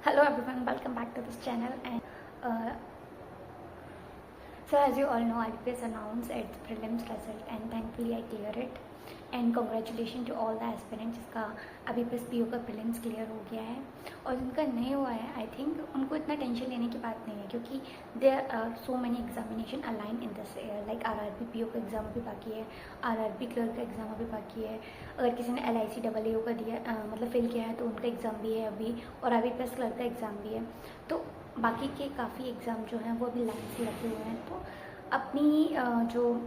Hello everyone, welcome back to this channel. And so as you all know, IBPS announced its prelims result and thankfully I cleared it. And congratulations to all the aspirants जिसका IBPS PO का prelims clear हो गया है और जिनका नहीं हुआ है I think उनको इतना टेंशन लेने की बात नहीं है क्योंकि there are so many examination aligned in this year like RRB PO का एग्ज़ाम अभी बाकी है, RRB क्लर्क का एग्ज़ाम अभी बाकी है, अगर किसी ने LIC AAO का दिया मतलब फेल किया है तो उनका एग्ज़ाम भी है अभी और IBPS क्लर्क का एग्ज़ाम भी है। तो बाकी के काफ़ी एग्ज़ाम जो हैं वो अभी लाइन से रखे हुए हैं। तो अपनी जो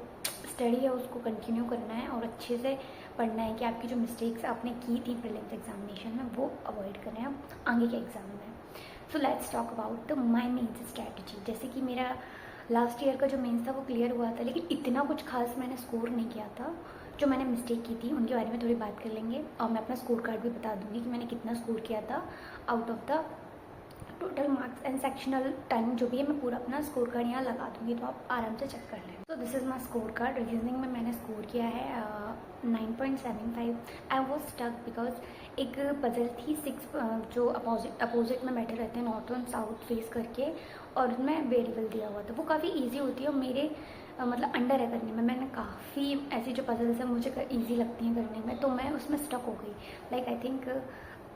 स्टडी है उसको कंटिन्यू करना है और अच्छे से पढ़ना है कि आपकी जो मिस्टेक्स आपने की थी प्रीलिम्स एग्जामिनेशन में वो अवॉइड करें आप आगे के एग्ज़ाम में। So let's talk about my mains strategy. जैसे कि मेरा लास्ट ईयर का जो मेंस था वो क्लियर हुआ था लेकिन इतना कुछ खास मैंने स्कोर नहीं किया था। जो मैंने मिस्टेक की थी उनके बारे में थोड़ी बात कर लेंगे और मैं अपना स्कोर कार्ड भी बता दूंगी कि मैंने कितना स्कोर किया था out of the total marks and sectional 10 जो भी है मैं पूरा अपना स्कोर कार्ड यहाँ लगा दूंगी तो आप आराम से चेक कर लें। तो this is my score card. Reasoning में मैंने स्कोर किया है 9.75। आई वॉज स्टक बिकॉज एक पजल थी 6 जो अपोजिट में बैठे रहते हैं नॉर्थ और साउथ फेस करके और उसमें वेरिएबल दिया हुआ था। वो काफ़ी ईजी होती है और मेरे मतलब अंडर है करने में। मैंने काफ़ी ऐसी जो पजल्स हैं मुझे ईजी लगती हैं करने में तो मैं उसमें स्टक हो गई। लाइक आई थिंक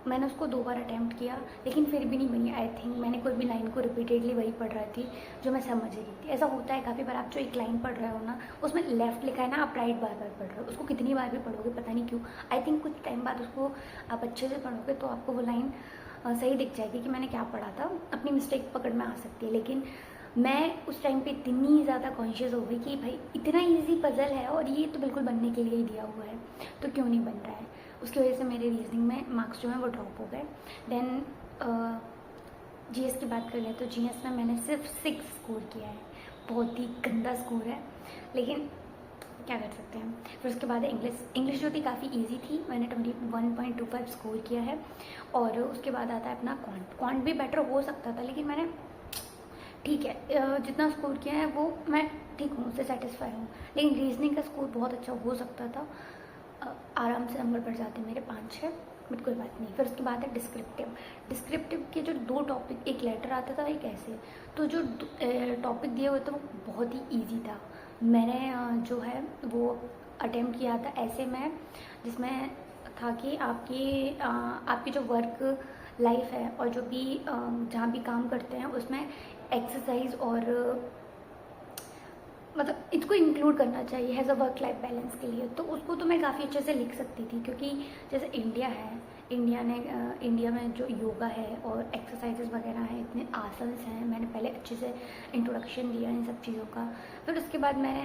मैंने उसको 2 बार अटैम्प्ट किया लेकिन फिर भी नहीं बनी। आई थिंक मैंने कोई भी लाइन को रिपीटेडली वही पढ़ रही थी जो मैं समझ रही थी। ऐसा होता है काफ़ी बार आप जो एक लाइन पढ़ रहे हो ना उसमें लेफ्ट लिखा है ना आप राइट बार बार पढ़ रहे हो, उसको कितनी बार भी पढ़ोगे पता नहीं क्यों। आई थिंक कुछ टाइम बाद उसको आप अच्छे से पढ़ोगे तो आपको वो लाइन सही दिख जाएगी कि मैंने क्या पढ़ा था। अपनी मिस्टेक पकड़ में आ सकती है लेकिन मैं उस टाइम पे इतनी ज़्यादा कॉन्शियस हो गई कि भाई इतना इजी पजल है और ये तो बिल्कुल बनने के लिए ही दिया हुआ है तो क्यों नहीं बन रहा है। उसकी वजह से मेरे रीजनिंग में मार्क्स जो हैं वो ड्रॉप हो गए। देन जीएस की बात कर लें तो जीएस में मैंने सिर्फ 6 स्कोर किया है, बहुत ही गंदा स्कोर है लेकिन क्या कर सकते हैं। फिर उसके बाद इंग्लिश जो थी काफ़ी इजी थी, मैंने 21.25 स्कोर किया है। और उसके बाद आता है अपना क्वांट भी बेटर हो सकता था लेकिन मैंने ठीक है जितना स्कोर किया है वो मैं ठीक हूँ, उससे सेटिस्फाई हूँ। लेकिन रीजनिंग का स्कोर बहुत अच्छा हो सकता था, आराम से नंबर बढ़ जाते मेरे 5-6 बट कोई बात नहीं। फिर उसके बाद है डिस्क्रिप्टिव के जो 2 टॉपिक, एक लेटर आता था एक ऐसे, तो जो टॉपिक दिए हुए थे वो बहुत ही ईजी था। मैंने जो है वो अटेम्प्ट किया था ऐसे में जिसमें था कि आपकी जो वर्क लाइफ है और जो भी जहाँ भी काम करते हैं उसमें एक्सरसाइज और मतलब इसको इंक्लूड करना चाहिए as a work life balance के लिए। तो उसको तो मैं काफ़ी अच्छे से लिख सकती थी क्योंकि जैसे इंडिया में जो योगा है और एक्सरसाइजेस वगैरह हैं, इतने आसन्स हैं, मैंने पहले अच्छे से इंट्रोडक्शन दिया इन सब चीज़ों का। फिर उसके बाद मैंने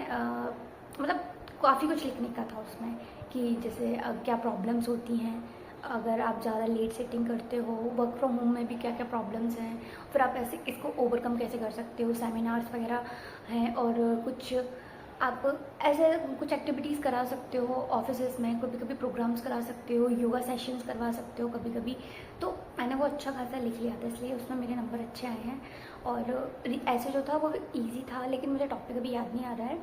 मतलब काफ़ी कुछ लिखने का था उसमें कि जैसे क्या प्रॉब्लम्स होती हैं अगर आप ज़्यादा लेट सेटिंग करते हो, वर्क फ्रॉम होम में भी क्या क्या प्रॉब्लम्स हैं, फिर आप ऐसे इसको ओवरकम कैसे कर सकते हो। सेमिनार्स वगैरह हैं और कुछ आप ऐसे कुछ एक्टिविटीज़ करा सकते हो ऑफिसेस में, कभी कभी प्रोग्राम्स करा सकते हो, योगा सेशंस करवा सकते हो कभी कभी। तो मैंने वो अच्छा खासा लिख लिया था इसलिए उसमें मेरे नंबर अच्छे आए हैं। और ऐसे जो था वो ईजी था लेकिन मुझे टॉपिक अभी याद नहीं आ रहा है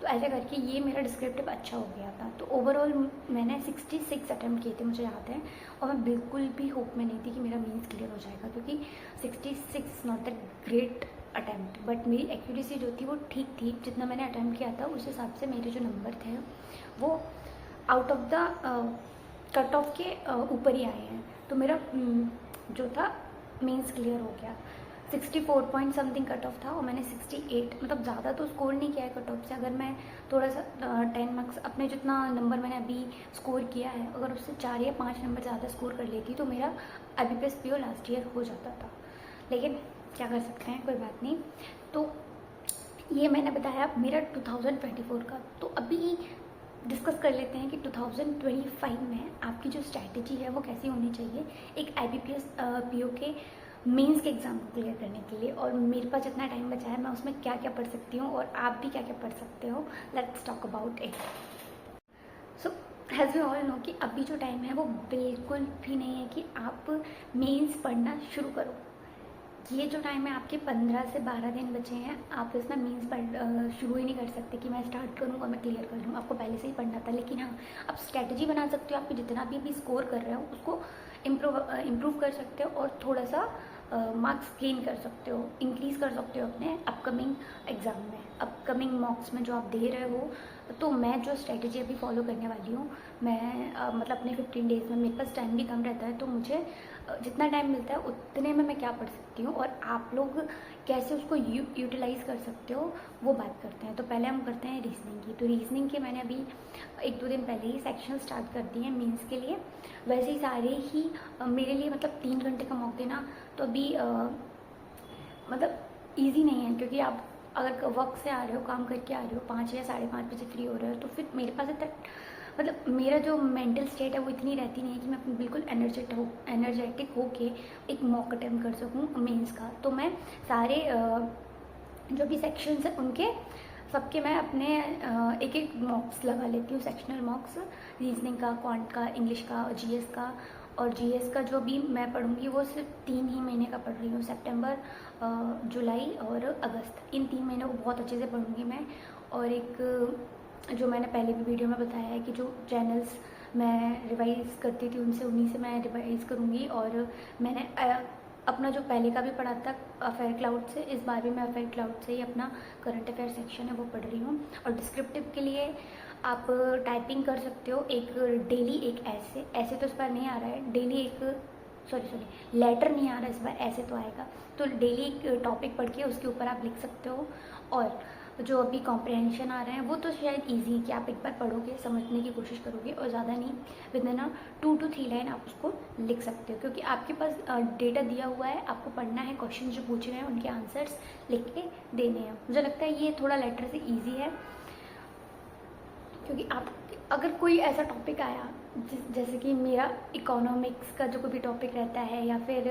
तो ऐसे करके ये मेरा डिस्क्रिप्टिव अच्छा हो गया था। तो ओवरऑल मैंने 66 अटैम्प्ट किए थे मुझे याद है और मैं बिल्कुल भी होप में नहीं थी कि मेरा मेंस क्लियर हो जाएगा क्योंकि 66 not that great attempt but मेरी एक्यूरेसी जो थी वो ठीक थी। जितना मैंने अटैम्प्ट किया था उस हिसाब से मेरे जो नंबर थे वो out of the cut off के ऊपर ही आए हैं। तो मेरा जो था मेंस क्लियर हो गया। 64 पॉइंट समथिंग कट ऑफ था और मैंने 68 मतलब ज़्यादा तो स्कोर नहीं किया है कट ऑफ से। अगर मैं थोड़ा सा 10 मार्क्स अपने जितना नंबर मैंने अभी स्कोर किया है अगर उससे 4 या 5 नंबर ज़्यादा स्कोर कर लेती तो मेरा IBPS PO लास्ट ईयर हो जाता था। लेकिन क्या कर सकते हैं, कोई बात नहीं। तो ये मैंने बताया मेरा 2024 का। तो अभी डिस्कस कर लेते हैं कि 2025 में आपकी जो स्ट्रैटेजी है वो कैसी होनी चाहिए एक IBPS PO के मेंस के एग्ज़ाम को क्लियर करने के लिए। और मेरे पास जितना टाइम बचा है मैं उसमें क्या क्या पढ़ सकती हूँ और आप भी क्या क्या पढ़ सकते हो। Let's talk about it. So has we all know कि अभी जो टाइम है वो बिल्कुल भी नहीं है कि आप मेंस पढ़ना शुरू करो। ये जो टाइम है आपके 15 से 12 दिन बचे हैं, आप इसमें मीन्स शुरू ही नहीं कर सकते कि मैं स्टार्ट करूँ और मैं क्लियर कर लूँ। आपको पहले से ही पढ़ना था। लेकिन हाँ, आप स्ट्रैटेजी बना सकते हो। आप जितना भी स्कोर कर रहे हो उसको इम्प्रूव कर सकते हो और थोड़ा सा मार्क्स गेन कर सकते हो, इंक्रीज़ कर सकते हो अपने अपकमिंग एग्ज़ाम में, अपकमिंग मॉक्स में जो आप दे रहे हो। तो मैं जो स्ट्रेटजी अभी फॉलो करने वाली हूँ, मैं मतलब अपने 15 डेज़ में, मेरे पास टाइम भी कम रहता है, तो मुझे जितना टाइम मिलता है उतने में मैं क्या पढ़ सकती हूँ और आप लोग कैसे उसको यूटिलाइज़ कर सकते हो, वो बात करते हैं। तो पहले हम करते हैं रीजनिंग की। तो रीजनिंग के मैंने अभी 1-2 दिन पहले ही सेक्शन स्टार्ट कर दिए हैं मेंस के लिए। वैसे ही सारे ही मेरे लिए मतलब 3 घंटे का मॉक देना तो अभी मतलब ईजी नहीं है, क्योंकि आप अगर वर्क से आ रहे हो, काम करके आ रहे हो, 5 या 5:30 बजे फ्री हो रहे हो, तो फिर मेरे पास इतना मतलब मेरा जो मेंटल स्टेट है वो इतनी रहती नहीं है कि मैं बिल्कुल एनर्जेटिक होके एक मॉक अटेम्प्ट कर सकूँ मेंस का। तो मैं सारे जो भी सेक्शंस हैं उनके सबके मैं अपने एक एक मॉक्स लगा लेती हूँ, सेक्शनल मॉक्स, रीजनिंग का, क्वांट का, इंग्लिश का, जीएस का। और जीएस का जो भी मैं पढ़ूंगी वो सिर्फ 3 ही महीने का पढ़ रही हूँ, सितंबर, जुलाई और अगस्त। इन 3 महीनों को बहुत अच्छे से पढ़ूंगी मैं। और एक जो मैंने पहले भी वीडियो में बताया है कि जो चैनल्स मैं रिवाइज़ करती थी उनसे, उन्हीं से मैं रिवाइज़ करूँगी। और मैंने अपना जो पहले का भी पढ़ा था अफेयर क्लाउड से, इस बार भी मैं अफेयर क्लाउड से ही अपना करंट अफेयर सेक्शन है वो पढ़ रही हूँ। और डिस्क्रिप्टिव के लिए आप टाइपिंग कर सकते हो, एक डेली एक ऐसे तो इस बार नहीं आ रहा है, डेली एक सॉरी लेटर नहीं आ रहा इस बार, ऐसे तो आएगा। तो डेली एक टॉपिक पढ़ के उसके ऊपर आप लिख सकते हो। और जो अभी कॉम्प्रहेंशन आ रहे हैं वो तो शायद इजी है कि आप एक बार पढ़ोगे, समझने की कोशिश करोगे और ज़्यादा नहीं, विद इन 2 to 3 लाइन आप उसको लिख सकते हो, क्योंकि आपके पास डेटा दिया हुआ है, आपको पढ़ना है, क्वेश्चन जो पूछ रहे हैं उनके आंसर्स लिख के देने हैं। मुझे लगता है ये थोड़ा लेटर से ईजी है, क्योंकि आप अगर कोई ऐसा टॉपिक आया जैसे कि मेरा इकोनॉमिक्स का जो कोई भी टॉपिक रहता है, या फिर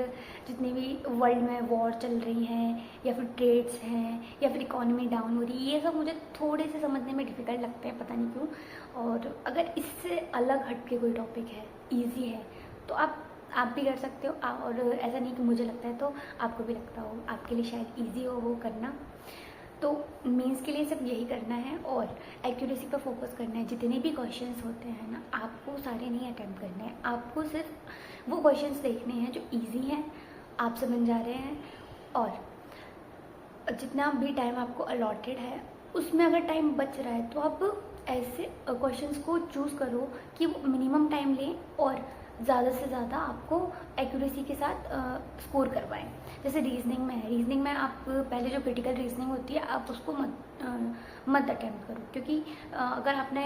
जितनी भी वर्ल्ड में वॉर चल रही हैं, या फिर ट्रेड्स हैं, या फिर इकोनॉमी डाउन हो रही है, ये सब मुझे थोड़े से समझने में डिफ़िकल्ट लगते हैं, पता नहीं क्यों। और अगर इससे अलग हट के कोई टॉपिक है, ईजी है, तो आप भी कर सकते हो। और ऐसा नहीं कि मुझे लगता है तो आपको भी लगता हो, आपके लिए शायद ईजी हो वो करना। तो मेंस के लिए सिर्फ यही करना है और एक्यूरेसी पर फोकस करना है। जितने भी क्वेश्चंस होते हैं ना, आपको सारे नहीं अटेम्प्ट करने हैं, आपको सिर्फ वो क्वेश्चंस देखने हैं जो इजी हैं, आप समझ जा रहे हैं। और जितना भी टाइम आपको अलॉटेड है उसमें अगर टाइम बच रहा है तो आप ऐसे क्वेश्चंस को चूज़ करो कि वो मिनिमम टाइम लें और ज़्यादा से ज़्यादा आपको एक्यूरेसी के साथ स्कोर करवाएं। जैसे रीजनिंग में आप पहले जो क्रिटिकल रीजनिंग होती है आप उसको मत अटेम्प्ट करो, क्योंकि अगर आपने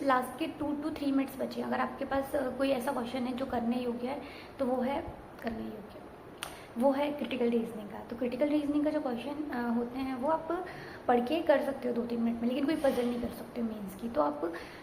लास्ट के 2 to 3 मिनट्स बचे, अगर आपके पास कोई ऐसा क्वेश्चन है जो करने योग्य है, तो वो है क्रिटिकल रीजनिंग का। तो क्रिटिकल रीजनिंग का जो क्वेश्चन होते हैं वो आप पढ़ के कर सकते हो 2-3 मिनट में, लेकिन कोई पजल नहीं कर सकते हो मेंस की। तो आप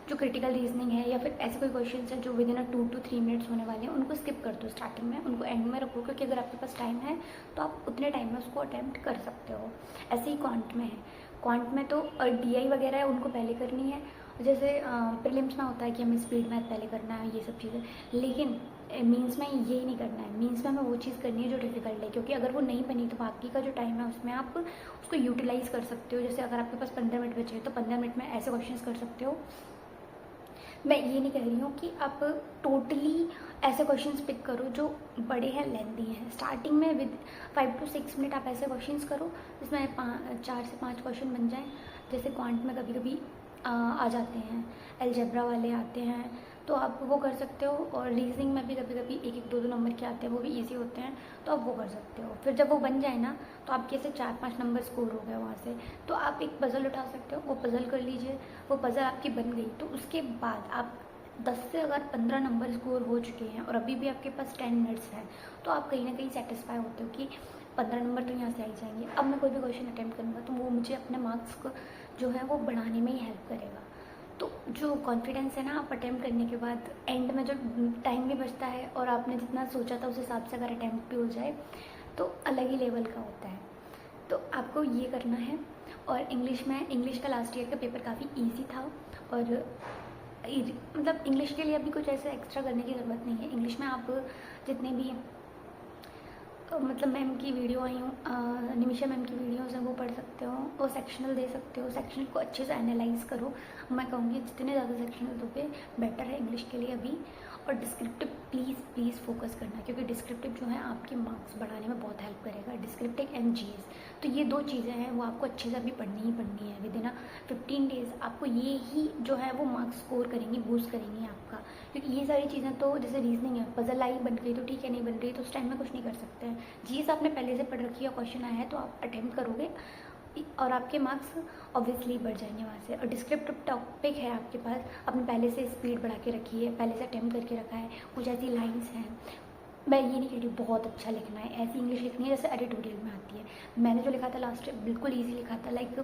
जो क्रिटिकल रीजनिंग है या फिर ऐसे कोई क्वेश्चन है जो विद इन 2 to 3 मिनट्स होने वाले हैं, उनको स्किप कर दो स्टार्टिंग में, उनको एंड में रखो, क्योंकि अगर आपके पास टाइम है तो आप उतने टाइम में उसको अटैम्प्ट कर सकते हो। ऐसे ही क्वांट में है, क्वांट में तो DI वगैरह है उनको पहले करनी है। जैसे प्रीलिम्स में होता है कि हमें स्पीड मैथ पहले करना है, ये सब चीज़ें, लेकिन मीन्स में ये नहीं करना है। मीन्स में हमें वो चीज़ करनी है जो डिफ़िकल्ट है, क्योंकि अगर वो नहीं बनी तो बाकी का जो टाइम है उसमें आप उसको यूटिलाइज़ कर सकते हो। जैसे अगर आपके पास 15 मिनट बचे तो 15 मिनट में ऐसे क्वेश्चंस कर सकते हो। मैं ये नहीं कह रही हूँ कि आप टोटली ऐसे क्वेश्चंस पिक करो जो बड़े हैं, लेंथी हैं। स्टार्टिंग में विद 5 to 6 मिनट आप ऐसे क्वेश्चंस करो जिसमें 4 से 5 क्वेश्चन बन जाएँ। जैसे क्वांट में कभी कभी आ जाते हैं, अलजेब्रा वाले आते हैं, तो आप वो कर सकते हो। और रीजनिंग में भी कभी कभी 1-1, 2-2 नंबर के आते हैं, वो भी इजी होते हैं, तो आप वो कर सकते हो। फिर जब वो बन जाए ना, तो आपके ऐसे 4-5 नंबर स्कोर हो गए वहाँ से, तो आप एक पज़ल उठा सकते हो, वो पज़ल कर लीजिए। वो पज़ल आपकी बन गई तो उसके बाद आप 10 से अगर 15 नंबर स्कोर हो चुके हैं और अभी भी आपके पास 10 मिनट्स हैं, तो आप कहीं ना कहीं सेटिस्फाई होते हो कि 15 नंबर तो यहाँ से आ ही जाएंगे। अब मैं कोई भी क्वेश्चन अटैम्प्ट करूँगा तो वो मुझे अपने मार्क्स को जो है वो बढ़ाने में ही हेल्प करेगा। तो जो कॉन्फिडेंस है ना, आप अटैम्प्ट करने के बाद एंड में जो टाइम भी बचता है और आपने जितना सोचा था उस हिसाब से अगर अटैम्प्ट भी हो जाए तो अलग ही लेवल का होता है। तो आपको ये करना है। और इंग्लिश का लास्ट ईयर का पेपर काफ़ी ईजी था, और मतलब इंग्लिश के लिए अभी कुछ ऐसे एक्स्ट्रा करने की ज़रूरत नहीं है। इंग्लिश में आप जितने भी मतलब मैम की वीडियो आई हूँ, निमिषा मैम की वीडियोज़ हैं वो पढ़ सकते हो, और सेक्शनल दे सकते हो। सेक्शनल को अच्छे से एनालाइज करो। मैं कहूँगी जितने ज़्यादा सेक्शनल दोगे बेटर है इंग्लिश के लिए अभी। और डिस्क्रिप्टिव प्लीज़ फोकस करना, क्योंकि डिस्क्रिप्टिव जो है आपके मार्क्स बढ़ाने में बहुत हेल्प करेगा। डिस्क्रिप्टिव एंड जीएस, तो ये 2 चीज़ें हैं वो आपको अच्छे से अभी पढ़नी ही पढ़नी है। विद इन 15 डेज़ आपको ये ही जो है वो मार्क्स स्कोर करेंगी, बूस्ट करेंगी आपका, क्योंकि ये सारी चीज़ें तो जैसे रीजनिंग है, पजल आई बन गई तो ठीक है, नहीं बन रही तो उस टाइम में कुछ नहीं कर सकते हैं। जीएस आपने पहले से पढ़ रखी है, क्वेश्चन आया है तो आप अटेम्प्ट करोगे और आपके मार्क्स ऑब्वियसली बढ़ जाएंगे वहाँ से। और डिस्क्रिप्टिव टॉपिक है आपके पास, आपने पहले से स्पीड बढ़ा के रखी है, पहले से अटेम्प्ट करके रखा है, कुछ ऐसी लाइन्स हैं। मैं ये नहीं कह रही बहुत अच्छा लिखना है, ऐसी इंग्लिश लिखनी है जैसे एडिटोरियल में आती है। मैंने जो लिखा था लास्ट बिल्कुल ईजी लिखा था, लाइक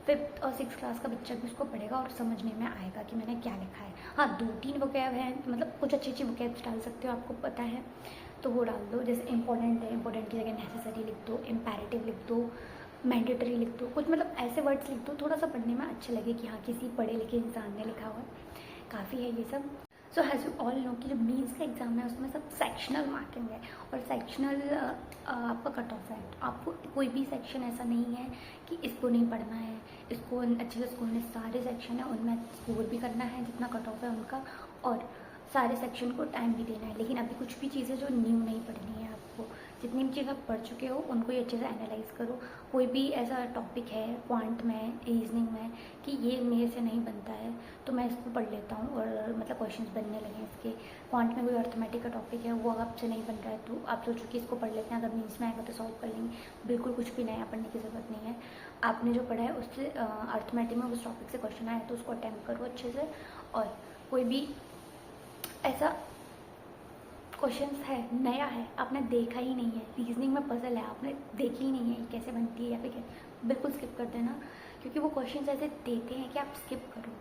5th और 6th क्लास का बच्चा भी उसको पढ़ेगा और समझने में आएगा कि मैंने क्या लिखा है। हाँ 2-3 वोकैब है, मतलब कुछ अच्छी वोकैब्स डाल सकते हो, आपको पता है तो वो डाल दो। जैसे इंपॉर्टेंट है, इंपॉर्टेंट की जगह नेसेसरी लिख दो, इम्पेरेटिव लिख दो, मैंडेटरी लिख दो, कुछ मतलब ऐसे वर्ड्स लिख दो थोड़ा सा पढ़ने में अच्छा लगे कि हाँ किसी पढ़े लिखे इंसान ने लिखा हुआ है, काफ़ी है ये सब। So has you all know कि जो मीन्स का एग्ज़ाम है उसमें सब सेक्शनल मार्किंग है, और सेक्शनल आपका कट ऑफ है। आपको कोई भी सेक्शन ऐसा नहीं है कि इसको नहीं पढ़ना है, इसको अच्छे से स्कूल में सारे सेक्शन है उनमें स्कोर भी करना है जितना कट ऑफ है उनका, और सारे सेक्शन को टाइम भी देना है। लेकिन अभी कुछ भी चीज़ें जो न्यू नहीं पढ़नी है आपको, जितनी भी चीज़ आप पढ़ चुके हो उनको ही अच्छे से एनालाइज करो। कोई भी ऐसा टॉपिक है क्वांट में, रीजनिंग में कि ये मेरे से नहीं बनता है तो मैं इसको पढ़ लेता हूँ, और मतलब क्वेश्चंस बनने लगे इसके। क्वांट में कोई अर्थमेटिक का टॉपिक है वो आपसे नहीं बन रहा है तो आप सोचो कि इसको पढ़ लेते हैं, अगर मीन्स में आएगा तो सॉल्व कर लेंगे। बिल्कुल कुछ भी नया पढ़ने की ज़रूरत नहीं है, आपने जो पढ़ा है उससे अर्थमेटिक में उस टॉपिक से क्वेश्चन आया तो उसको अटैम्प्ट करो अच्छे से। और कोई भी ऐसा क्वेश्चंस है नया है आपने देखा ही नहीं है, रीजनिंग में पजल है आपने देखी ही नहीं है ये कैसे बनती है या फिर बिल्कुल स्किप कर देना, क्योंकि वो क्वेश्चंस ऐसे देते हैं कि आप स्किप करो।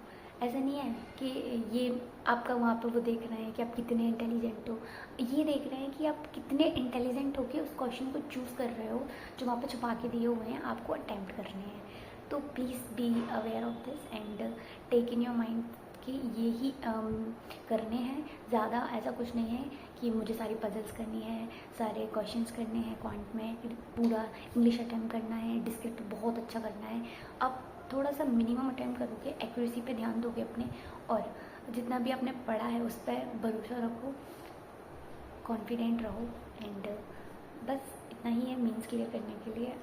ऐसा नहीं है कि ये आपका वहाँ पर वो देख रहे हैं कि आप कितने इंटेलिजेंट हो, ये देख रहे हैं कि आप कितने इंटेलिजेंट होकर उस क्वेश्चन को चूज़ कर रहे हो जो वहाँ पर छुपा के दिए हुए हैं, आपको अटैम्प्ट करने हैं। तो please be aware of this and take in your mind कि ये ही करने हैं, ज़्यादा ऐसा कुछ नहीं है कि मुझे सारी पजल्स करनी है, सारे क्वेश्चंस करने हैं क्वांट में, पूरा इंग्लिश अटैम्प्ट करना है, डिस्क्रिप्टिव बहुत अच्छा करना है। अब थोड़ा सा मिनिमम अटैम्प्ट करोगे, एक्यूरेसी पे ध्यान दोगे अपने, और जितना भी आपने पढ़ा है उस पर भरोसा रखो, कॉन्फिडेंट रहो, एंड बस इतना ही है मीन्स क्लियर करने के लिए।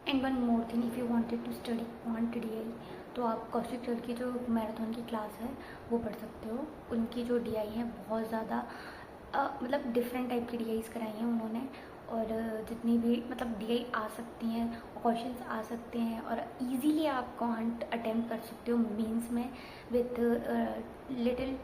And one more thing, if you wanted to study quant DI तो आप कौशिक सर की जो मैराथन की क्लास है वो पढ़ सकते हो। उनकी जो DI है बहुत ज़्यादा मतलब डिफरेंट टाइप की DIs कराई हैं उन्होंने, और जितनी भी मतलब DI आ सकती हैं, क्वेश्चंस आ सकते हैं, और इजीली आप क्वांट अटेम्प्ट कर सकते हो मीन्स में विथ लिटिल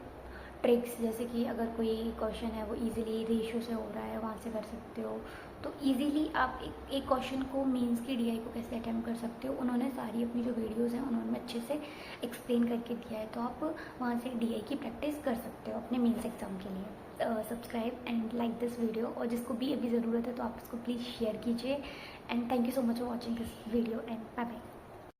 ट्रिक्स। जैसे कि अगर कोई क्वेश्चन है वो इजीली रेशियो से हो रहा है, वहाँ से कर सकते हो। तो इजीली आप एक क्वेश्चन को मीन्स की DI को कैसे अटेम्प्ट कर सकते हो, उन्होंने सारी अपनी जो वीडियोस हैं उन्होंने अच्छे से एक्सप्लेन करके दिया है, तो आप वहाँ से DI की प्रैक्टिस कर सकते हो अपने मीन्स एग्ज़ाम के लिए। Subscribe and like this video, और जिसको भी अभी ज़रूरत है तो आप इसको प्लीज़ शेयर कीजिए। And thank you so much for watching this video and bye bye.